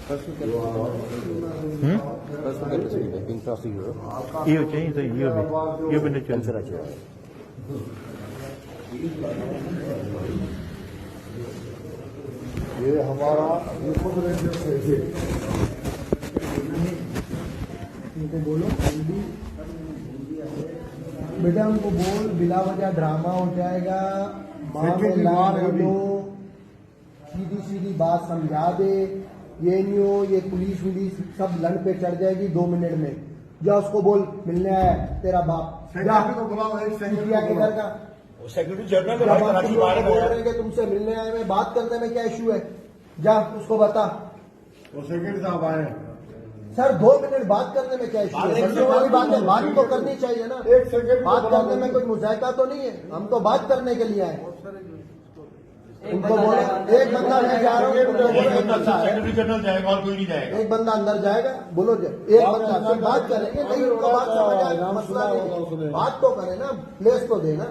Io c'è, io me ne c'è. ये हमारा उनको बोलो जल्दी बेटा, उनको बोल बिला वजह ड्रामा हो जाएगा, माँ में लाल दो, सीधी सीधी बात समझा दे, ये नहीं हो ये पुलिस वुलिस सब लड़ पे चढ़ जाएगी 2 मिनट में। जा उसको बोल मिलने आया तेरा बाप, जा के घर का सेक्रेटरी जनरल जब आप तुम लोग बोल रहे हैं कि तुमसे मिलने आए, मैं बात करने में क्या इशू है, जा उसको बता। वो सेक्रेटरी साहब आए सर 2 मिनट बात करने में क्या इशू है, बच्चों वाली बात है, बात तो करनी चाहिए ना। एक सेकंड बात करने में कोई मुजायका तो नहीं है, हम तो बात करने के लिए आए। उनको बोले एक बंदा मैं जा रहा हूँ, एक बंदा है, सेक्रेटरी जनरल जाएगा और कोई नहीं जाएगा। एक बंदा अंदर जाएगा, बोलो एक बंदा, फिर बात करेंगे। नहीं उनको बात समझ आए, मसला नहीं, बात तो करे ना, प्लेस तो देना।